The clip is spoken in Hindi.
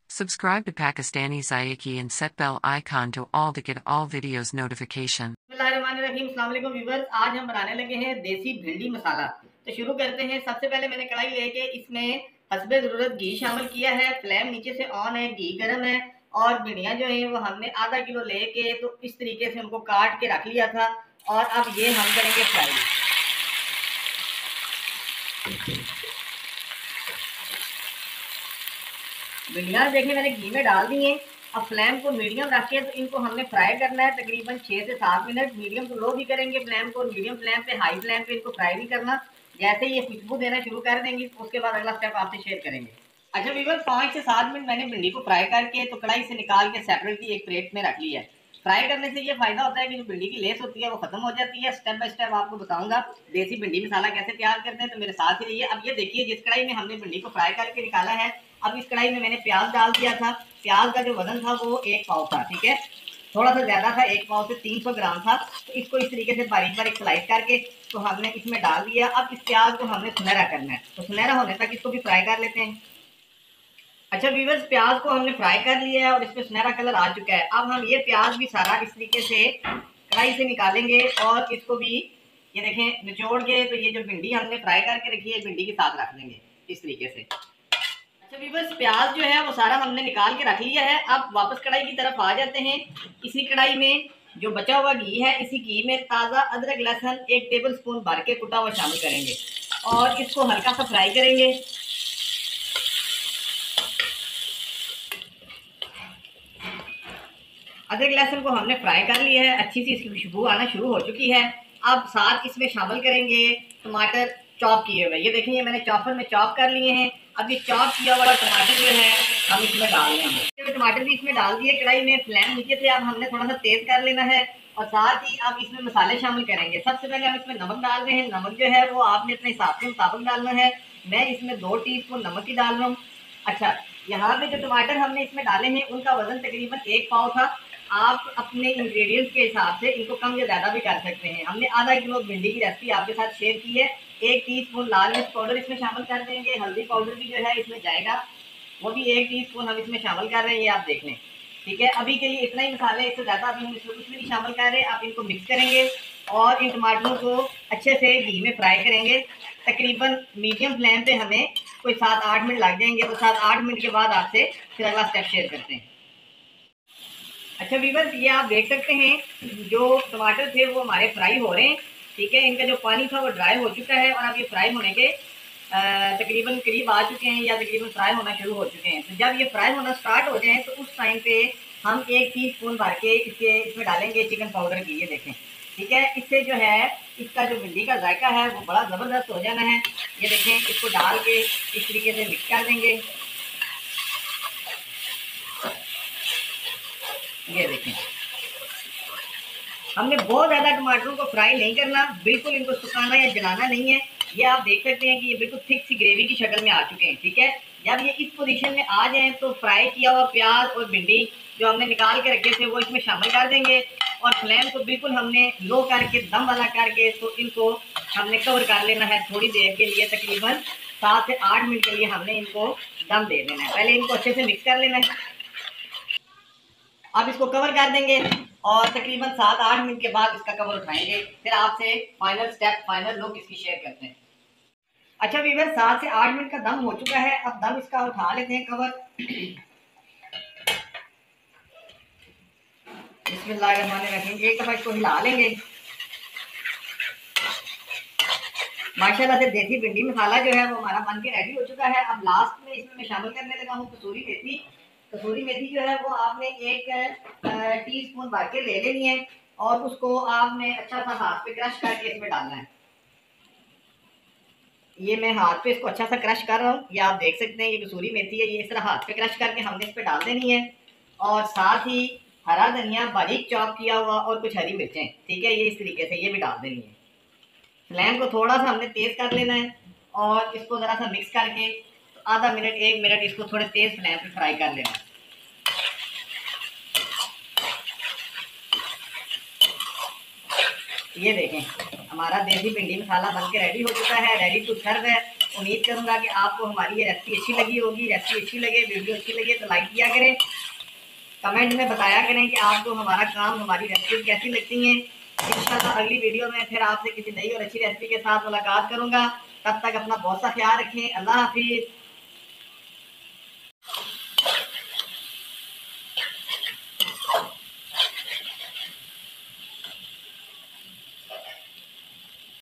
Subscribe to Pakistani Zayaki and set bell icon to all to get all videos notification. बिस्मिल्लाहिर्रहमानिर्रहीम। अस्सलाम वालेकुम व्यूअर्स, आज हम बनाने लगे हैं देसी भिंडी मसाला। तो शुरू करते हैं। सबसे पहले मैंने कढ़ाई लेके इसमें हस्बे ज़रूरत घी शामिल किया है। फ्लेम नीचे से ऑन है, घी गर्म है। और भिंडियाँ जो हैं वो हमने आधा किलो लेके तो इस तरीके से उनको काट के रख लिया था। और अब ये हम करेंगे फ्राई। भिंडियाँ देखिए मैंने घी में डाल दी हैं। अब फ्लेम को मीडियम रख के तो इनको हमने फ्राई करना है तकरीबन 6 से 7 मिनट। मीडियम टू लो भी करेंगे फ्लेम को, मीडियम फ्लेम पे हाई फ्लेम पे इनको फ्राई नहीं करना। जैसे ही ये खुशबू देना शुरू कर देंगी उसके बाद अगला स्टेप आपसे शेयर करेंगे। अच्छा व्यूअर्स, 5 से 7 मिनट मैंने भिंडी को फ्राई करके तो कढ़ाई से निकाल के सेपरेटली एक प्लेट में रख लिया है। फ्राई करने से ये फायदा होता है कि जो भिंडी की लेस होती है वो खत्म हो जाती है। स्टेप बाय स्टेप आपको बताऊंगा देसी भिंडी मसाला कैसे तैयार करते हैं, तो मेरे साथ ही रहिए। अब ये देखिए जिस कढ़ाई में हमने भिंडी को फ्राई करके निकाला है, अब इस कढ़ाई में मैंने प्याज डाल दिया था। प्याज का जो वजन था वो 1 पाव था, ठीक है, थोड़ा सा ज्यादा था, 1 पाव से 300 ग्राम था। तो इसको इस तरीके से बारीक बारीक स्लाइस करके तो हमने इसमें डाल दिया। अब इस प्याज को हमने सुनहरा करना है, तो सुनहरा होने तक इसको भी फ्राई कर लेते हैं। अच्छा व्यूअर्स, प्याज को हमने फ्राई कर लिया है और इसमें सुनहरा कलर आ चुका है। अब हम ये प्याज भी सारा इस तरीके से कढ़ाई से निकालेंगे और इसको भी ये देखें निचोड़ के तो ये जो भिंडी हमने फ्राई करके रखी है भिंडी के साथ रख देंगे इस तरीके से। अच्छा व्यूअर्स, प्याज जो है वो सारा हमने निकाल के रख लिया है। अब वापस कढ़ाई की तरफ आ जाते हैं। इसी कढ़ाई में जो बचा हुआ घी है, इसी घी में ताज़ा अदरक लहसुन 1 टेबल स्पून भर के कुटा हुआ शामिल करेंगे और इसको हल्का सा फ्राई करेंगे। अदरक लहसुन को हमने फ्राई कर लिया है, अच्छी सी इसकी खुशबू आना शुरू हो चुकी है। अब साथ इसमें शामिल करेंगे टमाटर चॉप किए हुए। ये देखें, ये मैंने चॉपर में चॉप कर लिए हैं। अब ये चॉप किया हुआ टमाटर जो है हम इसमें डाल देंगे। टमाटर भी इसमें डाल दिए कढ़ाई में। फ्लेम नीचे से अब हमने थोड़ा सा तेज कर लेना है और साथ ही अब इसमें मसाले शामिल करेंगे। सबसे पहले हम इसमें नमक डाल रहे हैं। नमक जो है वो आपने अपने हिसाब के मुताबिक डालना है। मैं इसमें 2 टीस्पून नमक ही डाल रहा हूँ। अच्छा, यहाँ पे जो टमाटर हमने इसमें डाले हैं उनका वजन तकरीबन 1 पाव था। आप अपने इंग्रेडिएंट्स के हिसाब से इनको कम या ज़्यादा भी कर सकते हैं। हमने आधा किलो भिंडी की रेसिपी आपके साथ शेयर की है। 1 टीस्पून लाल मिर्च पाउडर इसमें शामिल कर देंगे। हल्दी पाउडर भी जो है इसमें जाएगा, वो भी 1 टीस्पून हम इसमें शामिल कर रहे हैं, ये आप देख लें, ठीक है। अभी के लिए इतना ही मसाले, इससे ज़्यादा अभी हम इसमें कुछ भी नहीं शामिल कर रहे। आप इनको मिक्स करेंगे और इन टमाटरों को अच्छे से घी में फ्राई करेंगे। तकरीबन मीडियम फ्लेम पे हमें कोई 7-8 मिनट लग जाएंगे। तो 7-8 मिनट के बाद आपसे फिर अगला स्टेप शेयर करते हैं। अच्छा व्यूअर्स, ये आप देख सकते हैं जो टमाटर थे वो हमारे फ्राई हो रहे हैं, ठीक है। इनका जो पानी था वो ड्राई हो चुका है और अब ये फ्राई होने के तकरीबन करीब आ चुके हैं या तकरीबन फ्राई होना शुरू हो चुके हैं। तो जब ये फ्राई होना स्टार्ट हो जाए तो उस टाइम पे हम 1 टीस्पून भर के इसमें डालेंगे चिकन पाउडर की, ये देखें, ठीक है। इससे जो है इसका जो भिंडी का जायका है वो बड़ा ज़बरदस्त हो जाना है। ये देखें, इसको डाल के इस तरीके से मिक्स कर देंगे। ये देखें, हमने बहुत ज़्यादा टमाटरों को फ्राई नहीं करना, बिल्कुल इनको सुखाना या जलाना नहीं है। ये आप देख सकते हैं कि ये बिल्कुल थिक सी ग्रेवी की शक्ल में आ चुके हैं, ठीक है। जब ये इस पोजीशन में आ जाएं तो फ्राई किया हुआ प्याज और भिंडी जो हमने निकाल के रखे थे वो इसमें शामिल कर देंगे और फ्लेम को बिल्कुल हमने लो करके दम वाला करके तो इनको हमने कवर कर लेना है थोड़ी देर के लिए। तकरीबन 7 से 8 मिनट के लिए हमने इनको दम दे देना है। पहले इनको अच्छे से मिक्स कर लेना है। अब इसको कवर कर देंगे और तकरीबन 7-8 मिनट के बाद इसका कवर उठाएंगे। फिर आपसे फाइनल स्टेप, फाइनल लुक इसकी शेयर करते हैं। अच्छा व्यूअर्स, 7 से 8 मिनट का दम हो चुका है। अब दम इसका उठा लेते हैं कवर। बिस्मिल्लाहिर्रहमानिर्रहीम। एक दफा इसको हिला लेंगे। माशाल्लाह से देसी भिंडी मसाला जो है वो हमारा बन के रेडी हो चुका है। अब लास्ट में इसमें मैं शामिल करने लगा हूँ कसूरी मेथी। कसूरी मेथी जो है वो आपने 1 टीस्पून भर के ले लेनी है और उसको आपने अच्छा सा हाथ पे क्रश करके इसमें डालना है। ये मैं हाथ पे इसको अच्छा सा क्रश कर रहा हूँ, ये आप देख सकते हैं। ये कसूरी मेथी है, ये इस तरह हाथ पे क्रश करके हमने इस पे डाल देनी है। और साथ ही हरा धनिया बारीक चॉप किया हुआ और कुछ हरी मिर्चें, ठीक है, ये इस तरीके से ये भी डाल देनी है। फ्लेम को थोड़ा सा हमने तेज़ कर लेना है और इसको ज़रा सा मिक्स करके तो आधा मिनट 1 मिनट इसको थोड़े तेज़ फ्लेम पे फ्राई कर लेना है। ये देखें, हमारा देसी भिंडी मसाला बन के रेडी हो चुका है, रेडी टू सर्व है। उम्मीद करूँगा कि आपको हमारी ये रेसिपी अच्छी लगी होगी। रेसिपी अच्छी लगे, वीडियो अच्छी लगे तो लाइक किया करें, कमेंट में बताया करें कि आपको हमारा काम, हमारी रेसिपी कैसी लगती हैं। इंशाल्लाह अगली वीडियो में फिर आपसे किसी नई और अच्छी रेसिपी के साथ मुलाकात करूँगा। तब तक अपना बहुत सा ख्याल रखें। अल्लाह हाफिज़।